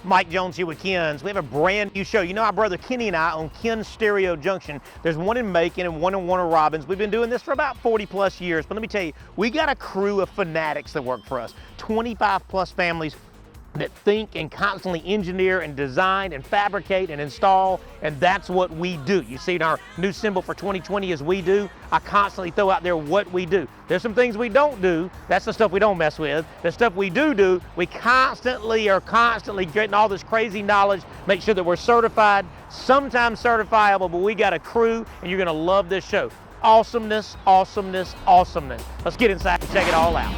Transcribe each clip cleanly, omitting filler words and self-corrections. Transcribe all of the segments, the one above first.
Mike Jones here with Ken's. We have a brand new show. You know our brother Kenny and I own Ken's Stereo Junction. There's one in Macon and one in Warner Robins. We've been doing this for about 40 plus years, but let me tell you, we got a crew of fanatics that work for us. 25 plus families that think and constantly engineer and design and fabricate and install, and that's what we do. You see, our new symbol for 2020 is we do. I constantly throw out there what we do. There's some things we don't do. That's the stuff we don't mess with. The stuff we do, we constantly are getting all this crazy knowledge, make sure that we're certified, sometimes certifiable, but we got a crew, and you're gonna love this show. Awesomeness, awesomeness, awesomeness. Let's get inside and check it all out.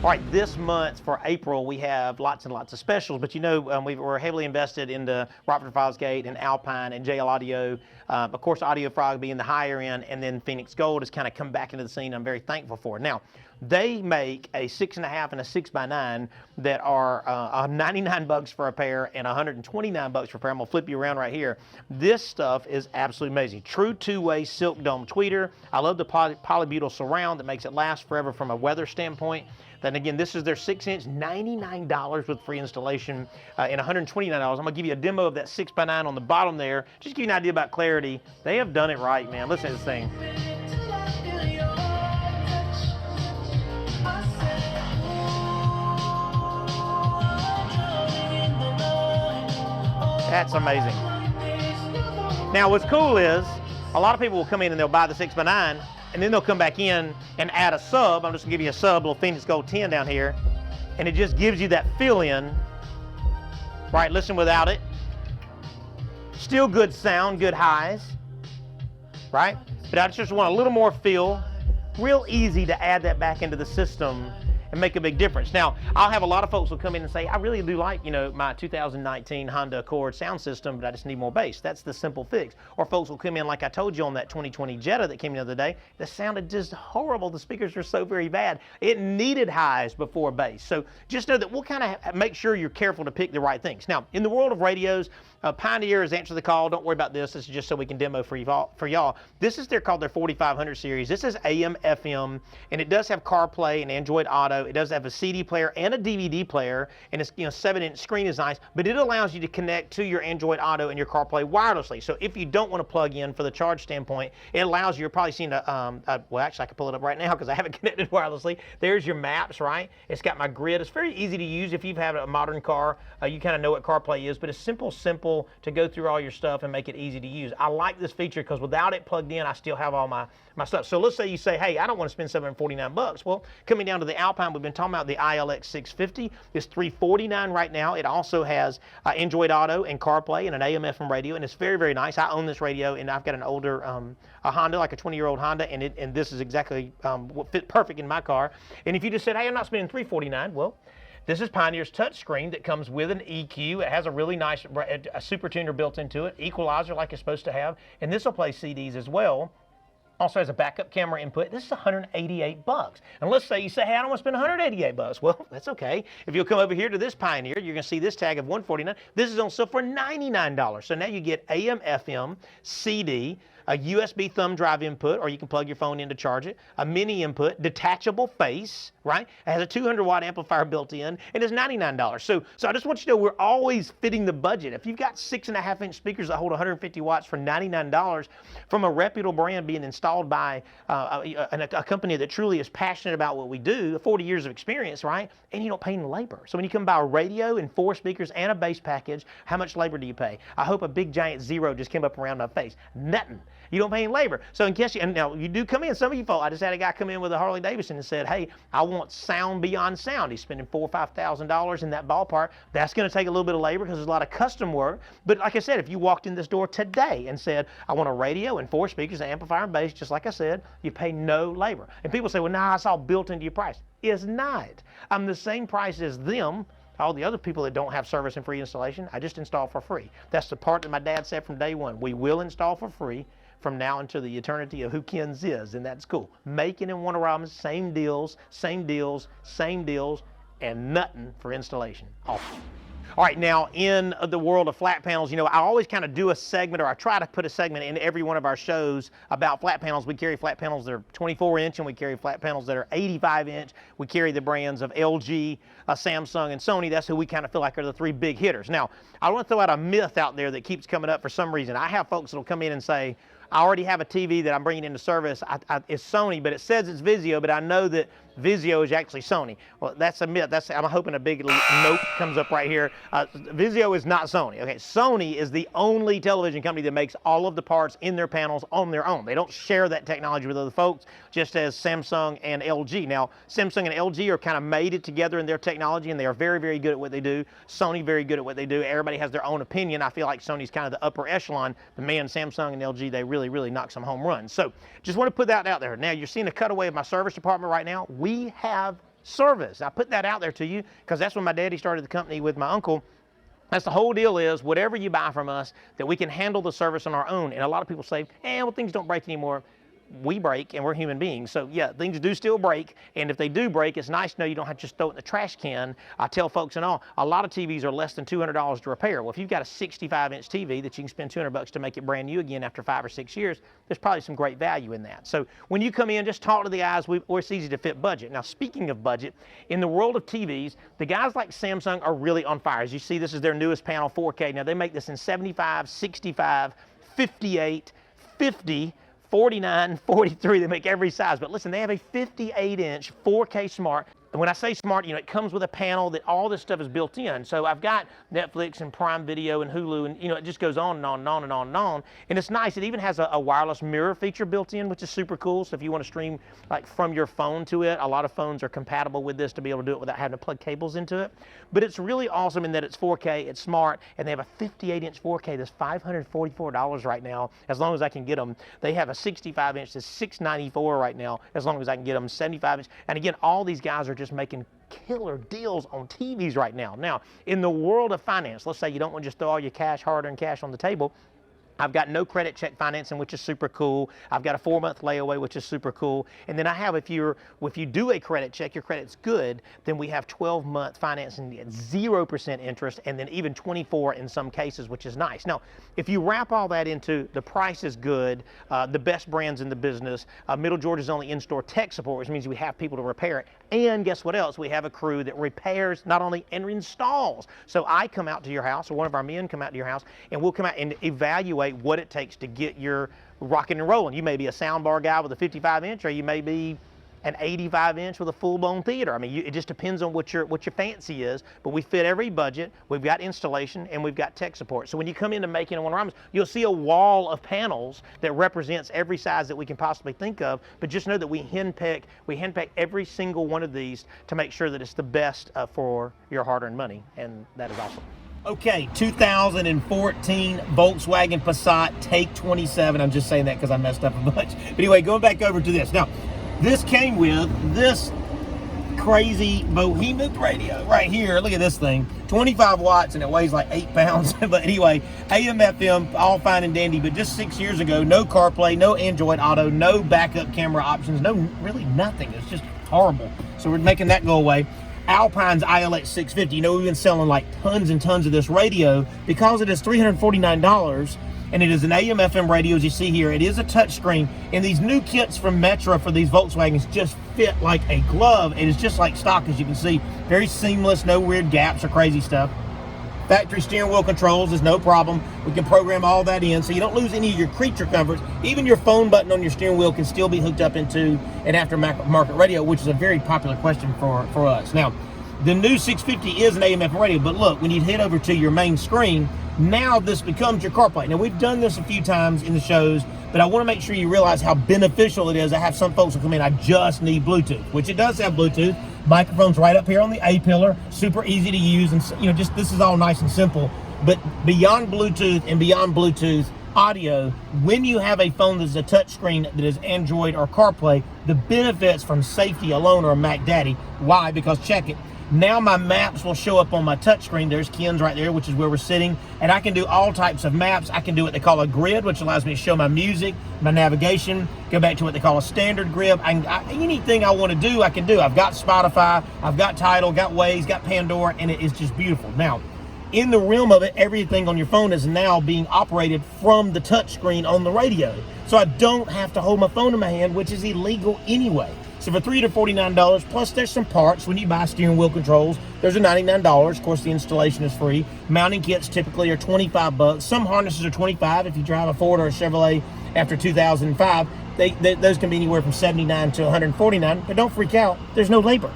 All right, this month for April, we have lots and lots of specials, but you know, we're heavily invested into Rockford Fosgate and Alpine and JL Audio. Of course, Audio Frog being the higher end, and then Phoenix Gold has kind of come back into the scene. I'm very thankful for it. Now, they make a 6.5 and a 6x9 that are 99 bucks for a pair and 129 bucks for a pair. I'm gonna flip you around right here. This stuff is absolutely amazing. True two-way silk dome tweeter. I love the polybutyl surround that makes it last forever from a weather standpoint. Then again, this is their 6-inch, $99 with free installation and $129. I'm gonna give you a demo of that 6x9 on the bottom there. Just give you an idea about clarity. They have done it right, man. Listen to this thing. That's amazing. Now, what's cool is a lot of people will come in and they'll buy the 6x9, and then they'll come back in and add a sub. I'm just gonna give you a sub, little Phoenix Gold 10 down here, and it just gives you that fill-in, right? Listen without it. Still good sound, good highs, right? But I just want a little more feel. Real easy to add that back into the system and make a big difference. Now, I'll have a lot of folks will come in and say, I really do like, you know, my 2019 Honda Accord sound system, but I just need more bass. That's the simple fix. Or folks will come in, like I told you on that 2020 Jetta that came in the other day, that sounded just horrible. The speakers were so very bad. It needed highs before bass. So just know that we'll kind of make sure you're careful to pick the right things. Now, in the world of radios, Pioneer has answered the call. Don't worry about this. This is just so we can demo for y'all. This is called their 4500 series. This is AM, FM, and it does have CarPlay and Android Auto. It does have a CD player and a DVD player, and it's 7-inch screen is nice, but it allows you to connect to your Android Auto and your CarPlay wirelessly. So if you don't want to plug in for the charge standpoint, it allows you. You're probably seeing well, actually I can pull it up right now because I haven't connected wirelessly. There's your maps, right? It's got my grid. It's very easy to use if you've had a modern car. You kind of know what CarPlay is, but it's simple to go through all your stuff and make it easy to use. I like this feature because without it plugged in, I still have all my stuff. So let's say you say, hey, I don't want to spend $749. Well, coming down to the Alpine, we've been talking about the ILX 650. It's $349 right now. It also has Android Auto and CarPlay and an AM/FM radio, and it's very, very nice. I own this radio, and I've got an older a Honda, like a 20-year-old Honda, and this is exactly what fit perfect in my car. And if you just said, hey, I'm not spending $349, well, this is Pioneer's touchscreen that comes with an EQ. It has a really nice a super tuner built into it, equalizer like it's supposed to have, and this will play CDs as well. Also has a backup camera input. This is $188. And let's say you say, hey, I don't want to spend $188. Well, that's okay. If you'll come over here to this Pioneer, you're going to see this tag of $149. This is on sale for $99. So now you get AM, FM, CD, a USB thumb drive input, or you can plug your phone in to charge it, a mini input, detachable face, right? It has a 200-watt amplifier built in, and it's $99. So I just want you to know we're always fitting the budget. If you've got 6.5-inch speakers that hold 150 watts for $99 from a reputable brand being installed by a company that truly is passionate about what we do, 40 years of experience, right? And you don't pay any labor. So when you come buy a radio and 4 speakers and a bass package, how much labor do you pay? I hope a big giant zero just came up around my face. Nothing. You don't pay any labor. So in case and now you do come in, some of you folks, I just had a guy come in with a Harley Davidson and said, hey, I want sound beyond sound. He's spending $4,000 or $5,000 in that ballpark. That's going to take a little bit of labor because there's a lot of custom work. But like I said, if you walked in this door today and said, I want a radio and 4 speakers, an amplifier and bass, just like I said, you pay no labor. And people say, well, nah, it's all built into your price. It's not. I'm the same price as them. All the other people that don't have service and free installation, I just install for free. That's the part that my dad said from day one. We will install for free from now until the eternity of who Ken's is, and that's cool. Macon and Warner Robins, same deals, and nothing for installation. Awesome. All right, now in the world of flat panels, you know, I always kind of do a segment, or I try to put a segment in every one of our shows about flat panels. We carry flat panels that are 24-inch, and we carry flat panels that are 85-inch. We carry the brands of LG, Samsung, and Sony. That's who we kind of feel like are the three big hitters. Now, I want to throw out a myth out there that keeps coming up for some reason. I have folks that will come in and say, I already have a TV that I'm bringing into service. It's Sony, but it says it's Vizio, but I know that Vizio is actually Sony. Well, that's a myth. I'm hoping a big note comes up right here. Vizio is not Sony. Okay, Sony is the only television company that makes all of the parts in their panels on their own. They don't share that technology with other folks, just as Samsung and LG. Now, Samsung and LG are kind of made it together in their technology, and they are very, very good at what they do. Sony, very good at what they do. Everybody has their own opinion. I feel like Sony's kind of the upper echelon. The man, Samsung and LG, they really knock some home runs. So just want to put that out there. Now, you're seeing a cutaway of my service department right now. We have service. I put that out there to you because that's when my daddy started the company with my uncle. That's the whole deal, is whatever you buy from us, that we can handle the service on our own. And a lot of people say, well, things don't break anymore. We break, and we're human beings. So yeah, things do still break, and if they do break, it's nice to know you don't have to just throw it in the trash can. I tell folks and all, a lot of TVs are less than $200 to repair. Well, if you've got a 65-inch TV that you can spend $200 to make it brand new again after 5 or 6 years, there's probably some great value in that. So when you come in, just talk to the guys. It's easy to fit budget. Now, speaking of budget, in the world of TVs, the guys like Samsung are really on fire. As you see, this is their newest panel, 4K. Now, they make this in 75, 65, 58, 50, 49, 43, they make every size. But listen, they have a 58-inch 4K Smart. And when I say smart, you know, it comes with a panel that all this stuff is built in. So I've got Netflix and Prime Video and Hulu, and, you know, it just goes on and on and on and on and on. And it's nice. It even has a wireless mirror feature built in, which is super cool. So if you want to stream like from your phone to it, a lot of phones are compatible with this to be able to do it without having to plug cables into it. But it's really awesome in that it's 4K, it's smart, and they have a 58-inch 4K that's $544 right now, as long as I can get them. They have a 65-inch that's $694 right now, as long as I can get them, 75-inch. And again, all these guys are just making killer deals on TVs right now. Now, in the world of finance, let's say you don't want to just throw all your cash, hard-earned cash on the table. I've got no credit check financing, which is super cool. I've got a 4-month layaway, which is super cool. And then I have, if you do a credit check, your credit's good, then we have 12-month financing at 0% interest, and then even 24 in some cases, which is nice. Now, if you wrap all that into the price is good, the best brands in the business, Middle Georgia's only in-store tech support, which means we have people to repair it. And guess what else? We have a crew that repairs not only and installs. So I come out to your house, or one of our men come out to your house, and we'll come out and evaluate what it takes to get your rocking and rolling. You may be a soundbar guy with a 55-inch, or you may be an 85-inch with a full-blown theater. I mean, it just depends on what your fancy is, but we fit every budget. We've got installation, and we've got tech support. So when you come into Macon and Warner Robins, you'll see a wall of panels that represents every size that we can possibly think of, but just know that we handpick every single one of these to make sure that it's the best for your hard-earned money, and that is awesome. Okay, 2014 Volkswagen Passat Take 27. I'm just saying that because I messed up a bunch. But anyway, going back over to this. Now, this came with this crazy behemoth radio right here. Look at this thing, 25 watts, and it weighs like 8 pounds. But anyway, AM, FM, all fine and dandy. But just 6 years ago, no CarPlay, no Android Auto, no backup camera options, no really nothing. It's just horrible. So we're making that go away. Alpine's ILX 650. You know, we've been selling like tons and tons of this radio because it is $349, and it is an AM FM radio, as you see here. It is a touchscreen, and these new kits from Metra for these Volkswagens just fit like a glove. It is just like stock, as you can see. Very seamless, no weird gaps or crazy stuff. Factory steering wheel controls is no problem. We can program all that in, so you don't lose any of your creature comforts. Even your phone button on your steering wheel can still be hooked up into an aftermarket radio, which is a very popular question for us. Now, the new 650 is an AM FM radio, but look, when you head over to your main screen, now this becomes your CarPlay. Now, we've done this a few times in the shows, but I want to make sure you realize how beneficial it is. I have some folks who come in, I just need Bluetooth, which it does have Bluetooth. Microphone's right up here on the A-pillar, super easy to use, and you know, just this is all nice and simple. But beyond Bluetooth and beyond Bluetooth audio, when you have a phone that's a touchscreen that is Android or CarPlay, the benefits from safety alone are a Mac Daddy. Why? Because check it. Now my maps will show up on my touchscreen. There's Ken's right there, which is where we're sitting. And I can do all types of maps. I can do what they call a grid, which allows me to show my music, my navigation, go back to what they call a standard grid. Anything I want to do, I can do. I've got Spotify, I've got Tidal, got Waze, got Pandora, and it is just beautiful. Now, in the realm of it, everything on your phone is now being operated from the touchscreen on the radio. So I don't have to hold my phone in my hand, which is illegal anyway. So for $349, plus there's some parts when you buy steering wheel controls. Those are $99. Of course, the installation is free. Mounting kits typically are $25. Some harnesses are $25 if you drive a Ford or a Chevrolet after 2005. Those can be anywhere from $79 to $149, but don't freak out. There's no labor.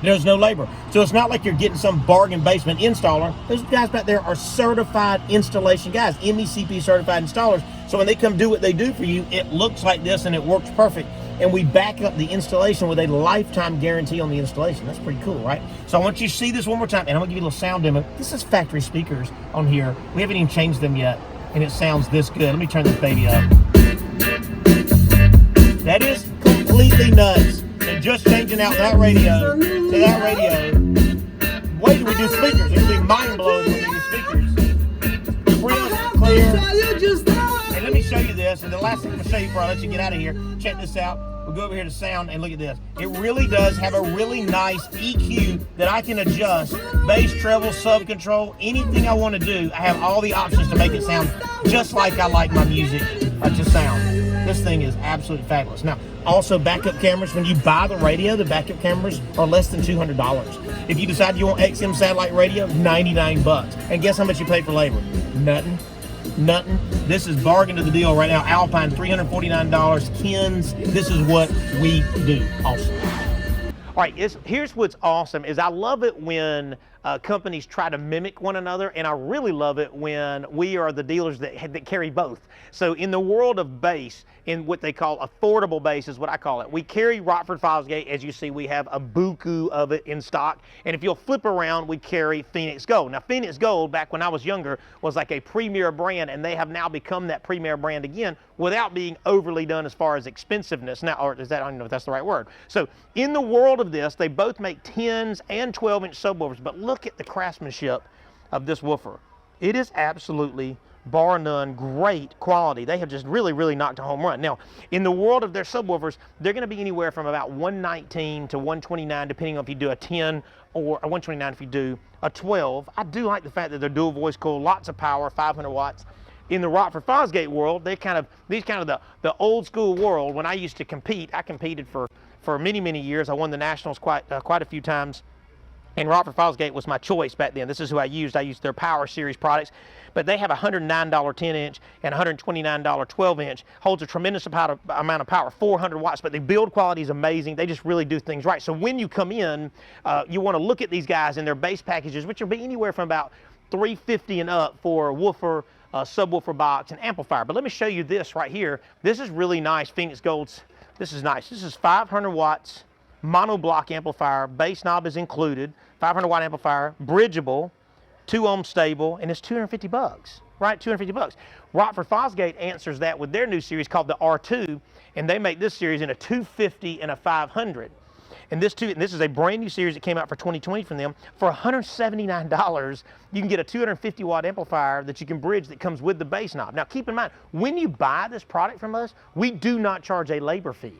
There's no labor. So it's not like you're getting some bargain basement installer. Those guys back there are certified installation guys, MECP certified installers. So when they come do what they do for you, it looks like this and it works perfect. And we back up the installation with a lifetime guarantee on the installation. That's pretty cool, right? So I want you to see this one more time, and I'm gonna give you a little sound demo. This is factory speakers on here. We haven't even changed them yet, and it sounds this good. Let me turn this baby up. That is completely nuts. And just changing out that radio to that radio. Wait till we do speakers. It'll be mind-blowing when we do speakers. Crisp, clear. And let me show you this. And the last thing I'm going to show you before I let you get out of here, check this out. We'll go over here to sound and look at this. It really does have a really nice EQ that I can adjust. Bass, treble, sub control, anything I want to do. I have all the options to make it sound just like I like my music to sound. This thing is absolutely fabulous. Now, also backup cameras. When you buy the radio, the backup cameras are less than $200. If you decide you want XM satellite radio, $99. And guess how much you pay for labor? Nothing. Nothing. This is bargain to the deal right now. Alpine, $349. Ken's, this is what we do. Awesome. All right, here's what's awesome is I love it when companies try to mimic one another, and I really love it when we are the dealers that carry both. So in the world of bass, in what they call affordable bass is what I call it. We carry Rockford Fosgate. As you see, we have a buku of it in stock. And if you'll flip around, we carry Phoenix Gold. Now, Phoenix Gold, back when I was younger, was like a premier brand, and they have now become that premier brand again without being overly done as far as expensiveness. Now, or is that, I don't know if that's the right word. So in the world of this, they both make 10s and 12-inch subwoofers, but look at the craftsmanship of this woofer. It is absolutely, bar none, great quality. They have just really, really knocked a home run. Now, in the world of their subwoofers, they're going to be anywhere from about $119 to $129, depending on if you do a 10 or a $129 if you do a 12. I do like the fact that they're dual voice cool, lots of power, 500 watts. In the Rockford Fosgate world, these kind of the old school world. When I used to compete, I competed for many, many years. I won the nationals quite a few times. And Rockford Fosgate was my choice back then. This is who I used. I used their Power Series products. But they have a $109 10-inch and $129 12-inch. Holds a tremendous amount of power, 400 watts. But the build quality is amazing. They just really do things right. So when you come in, you want to look at these guys and their bass packages, which will be anywhere from about $350 and up for a woofer, subwoofer box, and amplifier. But let me show you this right here. This is really nice. Phoenix Gold's. This is nice. This is 500 watts. Monoblock amplifier, bass knob is included, 500 watt amplifier, bridgeable, 2 ohm stable, and it's $250, right? $250. Rockford Fosgate answers that with their new series called the R2, and they make this series in a 250 and a 500. And this is a brand new series that came out for 2020 from them. For $179, you can get a 250 watt amplifier that you can bridge that comes with the bass knob. Now keep in mind, when you buy this product from us, we do not charge a labor fee.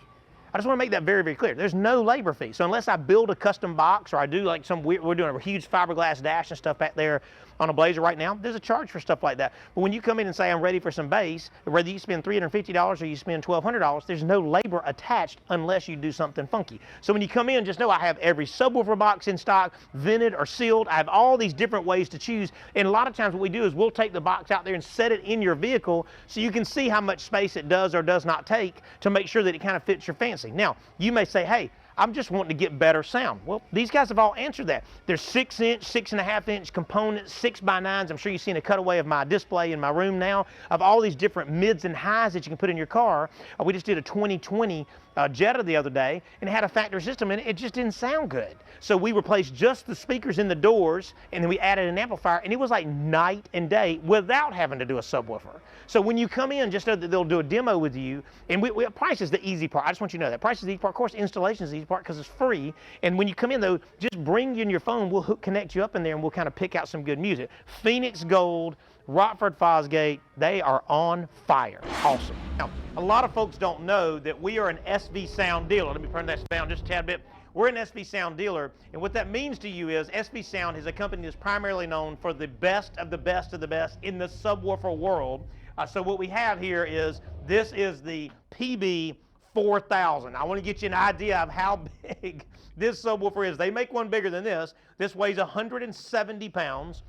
I just want to make that very, very clear. There's no labor fee. So unless I build a custom box or I do like we're doing a huge fiberglass dash and stuff back there on a Blazer right now, there's a charge for stuff like that. But when you come in and say, I'm ready for some bass, whether you spend $350 or you spend $1,200, there's no labor attached unless you do something funky. So when you come in, just know I have every subwoofer box in stock, vented or sealed. I have all these different ways to choose. And a lot of times what we do is we'll take the box out there and set it in your vehicle so you can see how much space it does or does not take to make sure that it kind of fits your fancy. Now, you may say, hey, I'm just wanting to get better sound. Well, these guys have all answered that. There's 6-inch, 6.5-inch components, 6x9s. I'm sure you've seen a cutaway of my display in my room now of all these different mids and highs that you can put in your car. We just did a 2020 Jetta the other day, and it had a factory system, and it just didn't sound good. So we replaced just the speakers in the doors, and then we added an amplifier, and it was like night and day without having to do a subwoofer. So when you come in, just know that they'll do a demo with you, and price is the easy part. I just want you to know that. Price is the easy part. Of course, installation is the easy part because it's free. And when you come in, though, just bring in your phone. We'll connect you up in there, and we'll kind of pick out some good music. Phoenix Gold, Rockford Fosgate, they are on fire. Awesome. Now, a lot of folks don't know that we are an SV Sound dealer. Let me turn that down just a tad bit. we're an SV Sound dealer, and what that means to you is SV Sound is a company that's primarily known for the best of the best of the best in the subwoofer world. So what we have here is, this is the PB 4000. I want to get you an idea of how big this subwoofer is. They make one bigger than this. This weighs 170 pounds.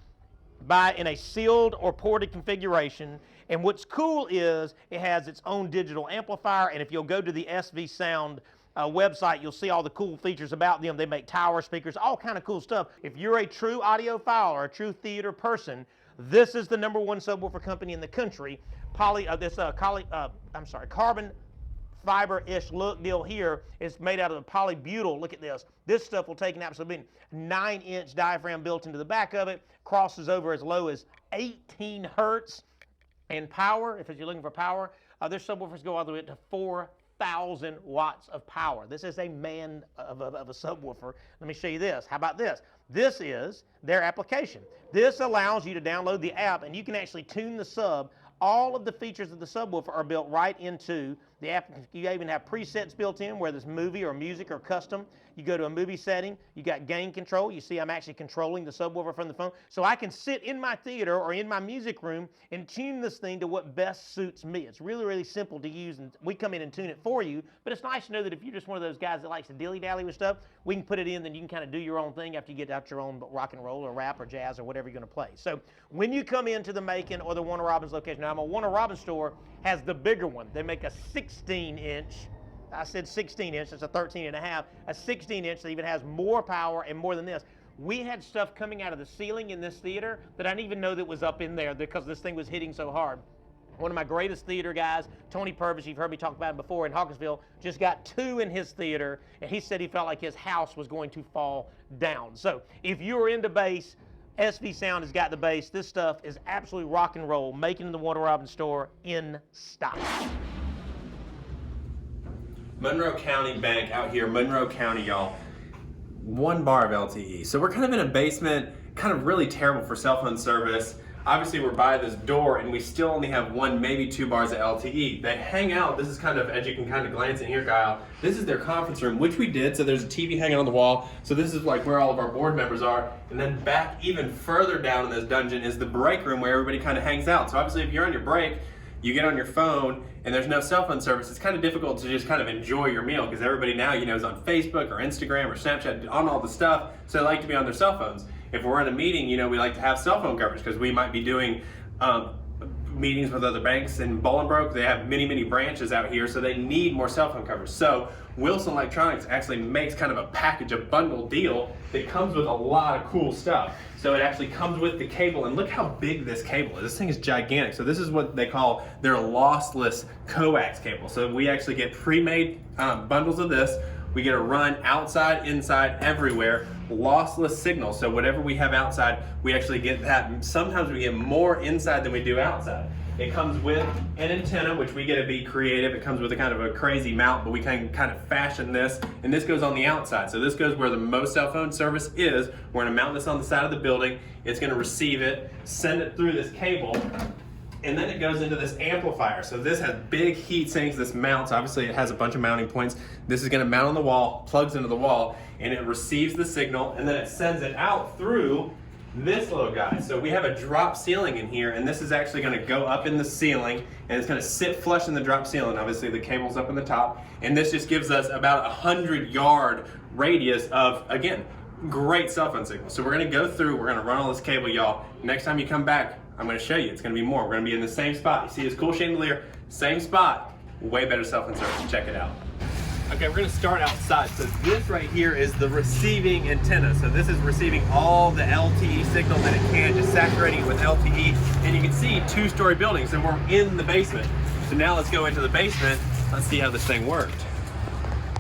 Buy it in a sealed or ported configuration. And what's cool is it has its own digital amplifier, and if you'll go to the SV Sound website, you'll see all the cool features about them. They make tower speakers, all kind of cool stuff. If you're a true audiophile or a true theater person, this is the #1 subwoofer company in the country. Carbon fiber-ish look deal here is made out of polybutyl. Look at this. This stuff will take an absolute 9-inch diaphragm built into the back of it, crosses over as low as 18 hertz. And power, if you're looking for power, their subwoofers go all the way up to 4,000 watts of power. This is a man of a subwoofer. Let me show you this. How about this? This is their application. This allows you to download the app, and you can actually tune the sub. All of the features of the subwoofer are built right into the app. You even have presets built in, whether it's movie or music or custom. You go to a movie setting, you got gain control. You see I'm actually controlling the subwoofer from the phone. So I can sit in my theater or in my music room and tune this thing to what best suits me. It's really, really simple to use, and we come in and tune it for you. But it's nice to know that if you're just one of those guys that likes to dilly-dally with stuff, we can put it in, then you can kind of do your own thing after you get out your own rock and roll or rap or jazz or whatever you're going to play. So when you come into the Macon or the Warner Robins location, now my Warner Robins store has the bigger one. They make a 16-inch. I said 16-inch, it's a 13.5, a 16-inch that even has more power and more than this. We had stuff coming out of the ceiling in this theater that I didn't even know that was up in there because this thing was hitting so hard. One of my greatest theater guys, Tony Purvis, you've heard me talk about him before, in Hawkinsville, just got 2 in his theater, and he said he felt like his house was going to fall down. So if you're into bass, SV Sound has got the bass. This stuff is absolutely rock and roll, making in the Warner Robins store in style. Monroe County Bank out here, Monroe County, y'all. 1 bar of LTE. So we're kind of in a basement, kind of really terrible for cell phone service. Obviously we're by this door and we still only have 1, maybe 2 bars of LTE. They hang out, this is kind of, as you can kind of glance in here, Kyle, this is their conference room, which we did. So there's a TV hanging on the wall. So this is like where all of our board members are. And then back even further down in this dungeon is the break room where everybody kind of hangs out. So obviously if you're on your break, you get on your phone and there's no cell phone service, it's kind of difficult to just kind of enjoy your meal because everybody now, you know, is on Facebook or Instagram or Snapchat, on all the stuff, so they like to be on their cell phones. If we're in a meeting, you know, we like to have cell phone coverage because we might be doing meetings with other banks in Bolingbroke. They have many, many branches out here, so they need more cell phone coverage. So Wilson Electronics actually makes kind of a package, a bundle deal that comes with a lot of cool stuff. So it actually comes with the cable, and look how big this cable is. This thing is gigantic. So this is what they call their lossless coax cable. So we actually get pre-made bundles of this. We get a run outside, inside, everywhere, lossless signal. So whatever we have outside, we actually get that. Sometimes we get more inside than we do outside. It comes with an antenna, which we get to be creative. It comes with a kind of a crazy mount, but we can kind of fashion this. And this goes on the outside. So this goes where the most cell phone service is. We're gonna mount this on the side of the building. It's gonna receive it, send it through this cable, and then it goes into this amplifier. So this has big heat sinks, this mounts, obviously it has a bunch of mounting points. This is gonna mount on the wall, plugs into the wall, and it receives the signal, and then it sends it out through this little guy. So we have a drop ceiling in here, and this is actually gonna go up in the ceiling, and it's gonna sit flush in the drop ceiling. Obviously the cable's up in the top, and this just gives us about 100-yard radius of, again, great cell phone signal. So we're gonna go through, we're gonna run all this cable, y'all. Next time you come back, I'm gonna show you, it's gonna be more. We're gonna be in the same spot. You see this cool chandelier? Same spot, way better cell phone service. Check it out. Okay, we're gonna start outside. So this right here is the receiving antenna. So this is receiving all the LTE signal that it can, just saturating it with LTE. And you can see 2-story buildings, and we're in the basement. So now let's go into the basement. Let's see how this thing worked.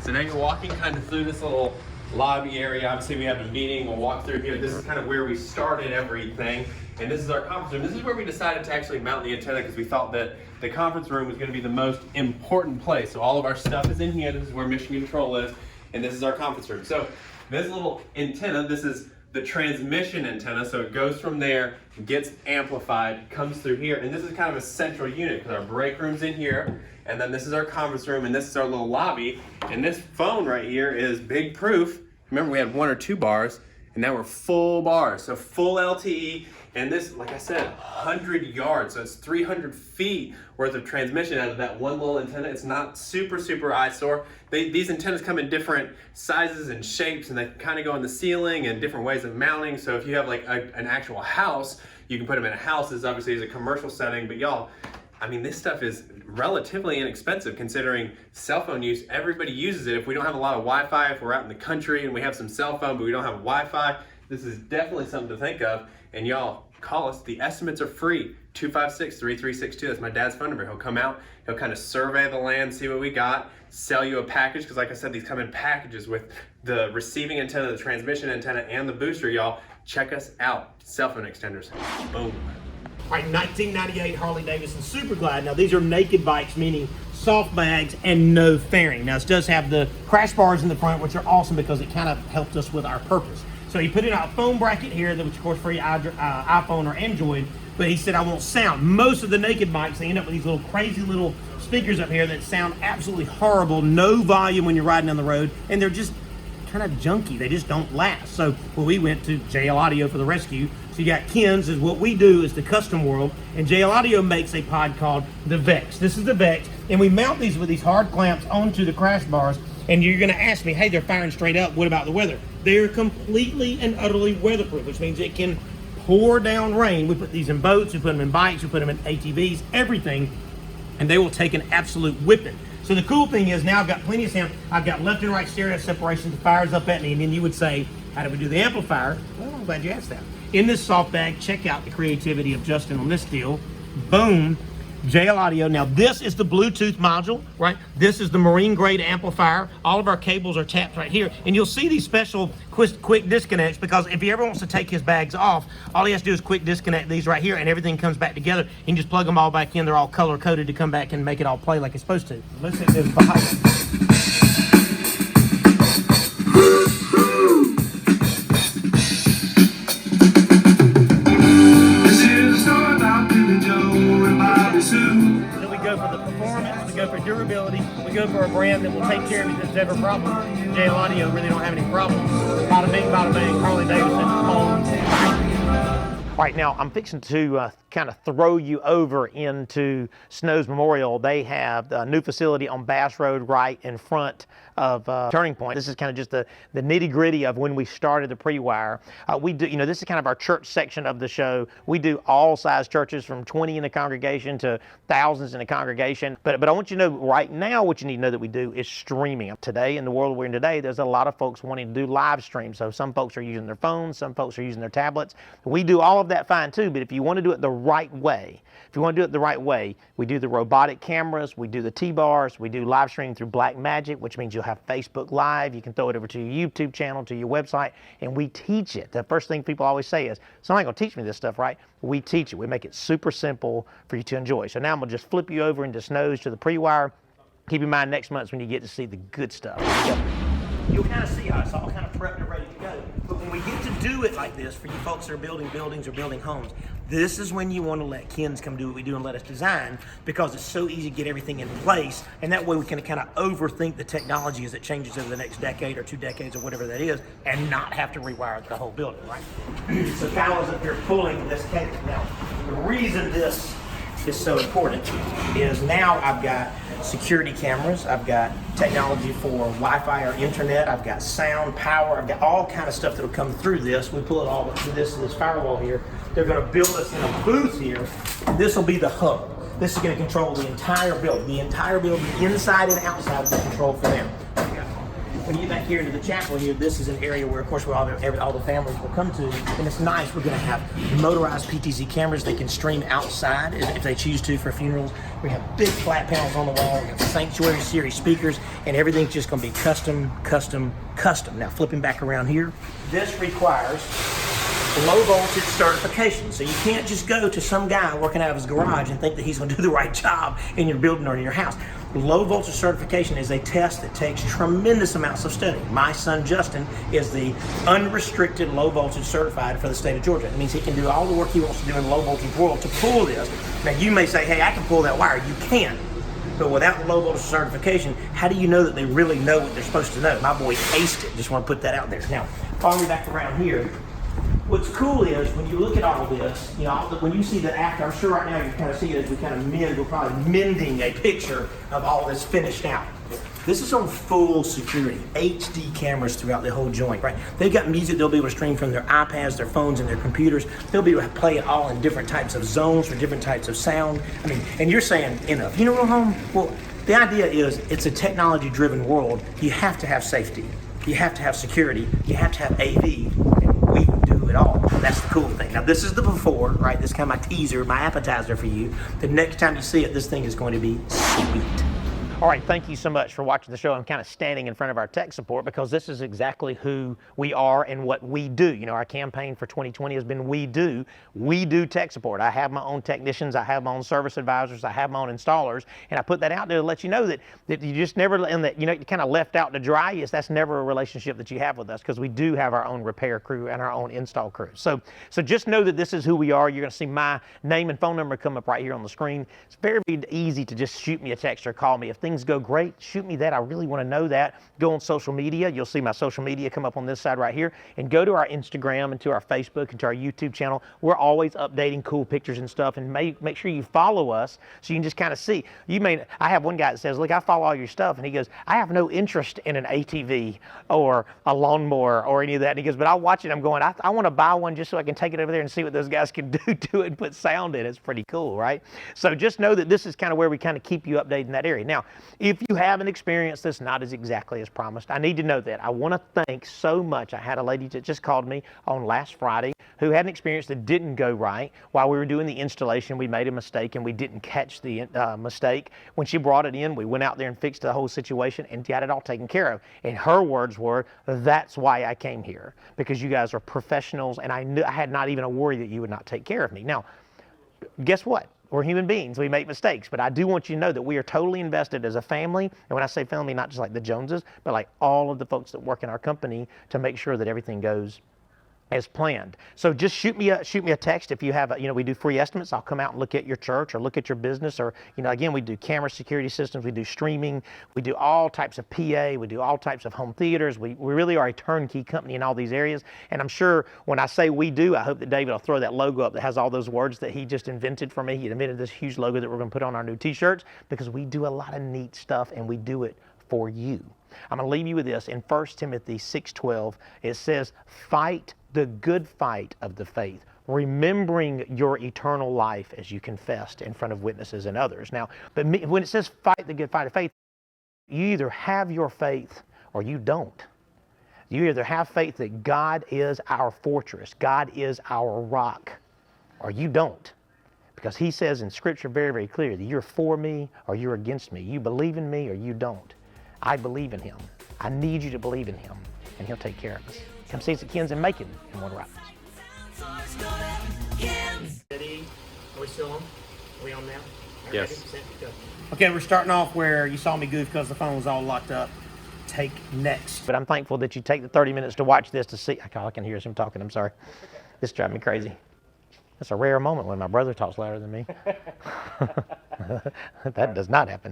So now you're walking kind of through this little lobby area. Obviously we have a meeting, we'll walk through here. This is kind of where we started everything. And this is our conference room. This is where we decided to actually mount the antenna because we thought that the conference room was going to be the most important place. So all of our stuff is in here. This is where mission control is. And this is our conference room. So this little antenna, this is the transmission antenna, so it goes from there, gets amplified, comes through here, and this is kind of a central unit because our break room's in here, and then this is our conference room, and this is our little lobby, and this phone right here is big proof. Remember, we had 1 or 2 bars, and now we're full bars, so full LTE, and this, like I said, 100 yards, so it's 300 feet worth of transmission out of that one little antenna. It's not super eyesore. These antennas come in different sizes and shapes, and they kind of go in the ceiling and different ways of mounting, so if you have like an actual house, you can put them in a house. This obviously is a commercial setting, but y'all, I mean, this stuff is relatively inexpensive considering cell phone use. Everybody uses it. If we don't have a lot of Wi-Fi, if we're out in the country and we have some cell phone, but we don't have Wi-Fi, this is definitely something to think of. And y'all, call us. The estimates are free. 256-3362. That's my dad's phone number. He'll come out. He'll kind of survey the land, see what we got, sell you a package, because like I said, these come in packages with the receiving antenna, the transmission antenna, and the booster, y'all. Check us out. Cell phone extenders. Boom. All right, 1998 Harley Davidson Super Glide. Now these are naked bikes, meaning soft bags and no fairing. Now it does have the crash bars in the front, which are awesome because it kind of helped us with our purpose. So he put in a phone bracket here, which of course for your iPhone or Android, but he said I want sound. Most of the naked bikes, they end up with these little crazy little speakers up here that sound absolutely horrible, no volume when you're riding down the road, and they're just kind of junky. They just don't last. So we went to JL Audio for the rescue. So you got Ken's, is what we do is the custom world, and JL Audio makes a pod called the Vex. This is the Vex, and we mount these with these hard clamps onto the crash bars. And you're gonna ask me, hey, they're firing straight up, what about the weather? They're completely and utterly weatherproof, which means it can pour down rain. We put these in boats, we put them in bikes, we put them in ATVs, everything, and they will take an absolute whipping. So the cool thing is now I've got plenty of sound. I've got left and right stereo separation. The fires up at me, and then you would say, how do we do the amplifier? Well, I'm glad you asked that. In this soft bag, check out the creativity of Justin on this deal. Boom, JL Audio. Now this is the Bluetooth module, right? This is the marine grade amplifier. All of our cables are tapped right here, and you'll see these special quick disconnects, because if he ever wants to take his bags off, all he has to do is quick disconnect these right here, and everything comes back together. You can just plug them all back in. They're all color coded to come back and make it all play like it's supposed to. Let's hit this behind. Then we go for the performance, we go for durability, we go for a brand that will take care of you if there's ever a problem. JL Audio really don't have any problems. Bada bing, Harley Davidson on bike. All right, now I'm fixing to kind of throw you over into Snow's Memorial. They have a new facility on Bass Road right in front of Turning Point. This is kind of just the nitty gritty of when we started the pre-wire. We do, this is kind of our church section of the show. We do all size churches from 20 in a congregation to thousands in a congregation. But I want you to know right now what you need to know that we do is streaming. Today, in the world we're in today, there's a lot of folks wanting to do live streams. So some folks are using their phones, some folks are using their tablets. We do all of that fine too, but if you want to do it the right way, we do the robotic cameras, we do the T-bars, we do live streaming through Blackmagic, which means you'll have Facebook Live, you can throw it over to your YouTube channel, to your website, and we teach it. The first thing people always say is, somebody's gonna teach me this stuff, right? We teach it. We make it super simple for you to enjoy. So now I'm gonna just flip you over into Snow's to the pre-wire. Keep in mind next month's when you get to see the good stuff. You'll kind of see how it's all kind of prepped and ready to go. But when we get to do it like this, for you folks that are building buildings or building homes, this is when you want to let Ken's come do what we do and let us design, because it's so easy to get everything in place, and that way we can kind of overthink the technology as it changes over the next decade or 2 decades or whatever that is, and not have to rewire the whole building, right? So Kyle's up here pulling this cable. Now, the reason this is so important is now I've got security cameras, I've got technology for Wi-Fi or internet, I've got sound, power, I've got all kind of stuff that'll come through this. We pull it all through this firewall here. They're going to build us in a booth here, and this will be the hub. This is going to control the entire building. The entire building, inside and outside, will be controlled for them. When you get back here into the chapel here, this is an area where, of course, all the families will come to, and it's nice. We're going to have motorized PTZ cameras. They can stream outside if they choose to for funerals. We have big flat panels on the wall. We have Sanctuary Series speakers, and everything's just going to be custom. Now, flipping back around here, this requires low voltage certification. So you can't just go to some guy working out of his garage and think that he's going to do the right job in your building or in your house. Low voltage certification is a test that takes tremendous amounts of study. My son Justin is the unrestricted low voltage certified for the state of Georgia. It means he can do all the work he wants to do in the low voltage world to pull this. Now you may say, hey, I can pull that wire. You can. But without low voltage certification, how do you know that they really know what they're supposed to know? My boy aced it. Just want to put that out there. Now, follow me back around here. What's cool is when you look at all of this, you know, when you see the after, I'm sure right now you kind of see it as we kind of mend, we're probably mending a picture of all this finished out. This is on full security, HD cameras throughout the whole joint, right? They've got music they'll be able to stream from their iPads, their phones, and their computers. They'll be able to play it all in different types of zones for different types of sound. I mean, and you're saying in a funeral home? Well, the idea is it's a technology-driven world. You have to have safety. You have to have security. You have to have AV. We do it all. That's the cool thing. Now, this is the before, right? This is kind of my teaser, my appetizer for you. The next time you see it, this thing is going to be sweet. All right, thank you so much for watching the show. I'm kind of standing in front of our tech support because this is exactly who we are and what we do. You know, our campaign for 2020 has been We do tech support. I have my own technicians, I have my own service advisors, I have my own installers, and I put that out there to let you know that you just never, and that, you know, you kind of left out to dry. Yes, that's never a relationship that you have with us because we do have our own repair crew and our own install crew. So just know that this is who we are. You're going to see my name and phone number come up right here on the screen. It's very easy to just shoot me a text or call me. If things go great, shoot me that. I really want to know that. Go on social media. You'll see my social media come up on this side right here. And go to our Instagram and to our Facebook and to our YouTube channel. We're always updating cool pictures and stuff. And make sure you follow us so you can just kind of see. I have one guy that says, look, I follow all your stuff. And he goes, I have no interest in an ATV or a lawnmower or any of that. And he goes, but I'll watch it. I'm going, I want to buy one just so I can take it over there and see what those guys can do to it and put sound in it. It's pretty cool, right? So just know that this is kind of where we kind of keep you updated in that area. Now, if you haven't experienced this, not as exactly as promised, I need to know that. I want to thank so much. I had a lady that just called me on last Friday who had an experience that didn't go right. While we were doing the installation, we made a mistake and we didn't catch the mistake. When she brought it in, we went out there and fixed the whole situation and got it all taken care of. And her words were, that's why I came here, because you guys are professionals and I had not even a worry that you would not take care of me. Now, guess what? We're human beings. We make mistakes. But I do want you to know that we are totally invested as a family. And when I say family, not just like the Joneses, but like all of the folks that work in our company to make sure that everything goes as planned. So just shoot me a text if you have, we do free estimates. I'll come out and look at your church or look at your business, or, again, we do camera security systems, we do streaming, we do all types of PA, we do all types of home theaters. We really are a turnkey company in all these areas. And I'm sure when I say we do, I hope that David will throw that logo up that has all those words that he just invented for me. He invented this huge logo that we're going to put on our new t-shirts because we do a lot of neat stuff and we do it for you. I'm going to leave you with this. In 1 Timothy 6:12, it says, fight the good fight of the faith, remembering your eternal life as you confessed in front of witnesses and others. Now, but when it says fight the good fight of faith, you either have your faith or you don't. You either have faith that God is our fortress, God is our rock, or you don't. Because he says in Scripture very clear that you're for me or you're against me. You believe in me or you don't. I believe in him. I need you to believe in him, and he'll take care of us. Come see us at Ken's in Macon in Warner Robins. Ready? Are we still on? Are we on now? Yes. Okay, we're starting off where you saw me goof because the phone was all locked up. Take next. But I'm thankful that you take the 30 minutes to watch this to see. I can hear him talking. I'm sorry. This drives me crazy. That's a rare moment when my brother talks louder than me. That does not happen.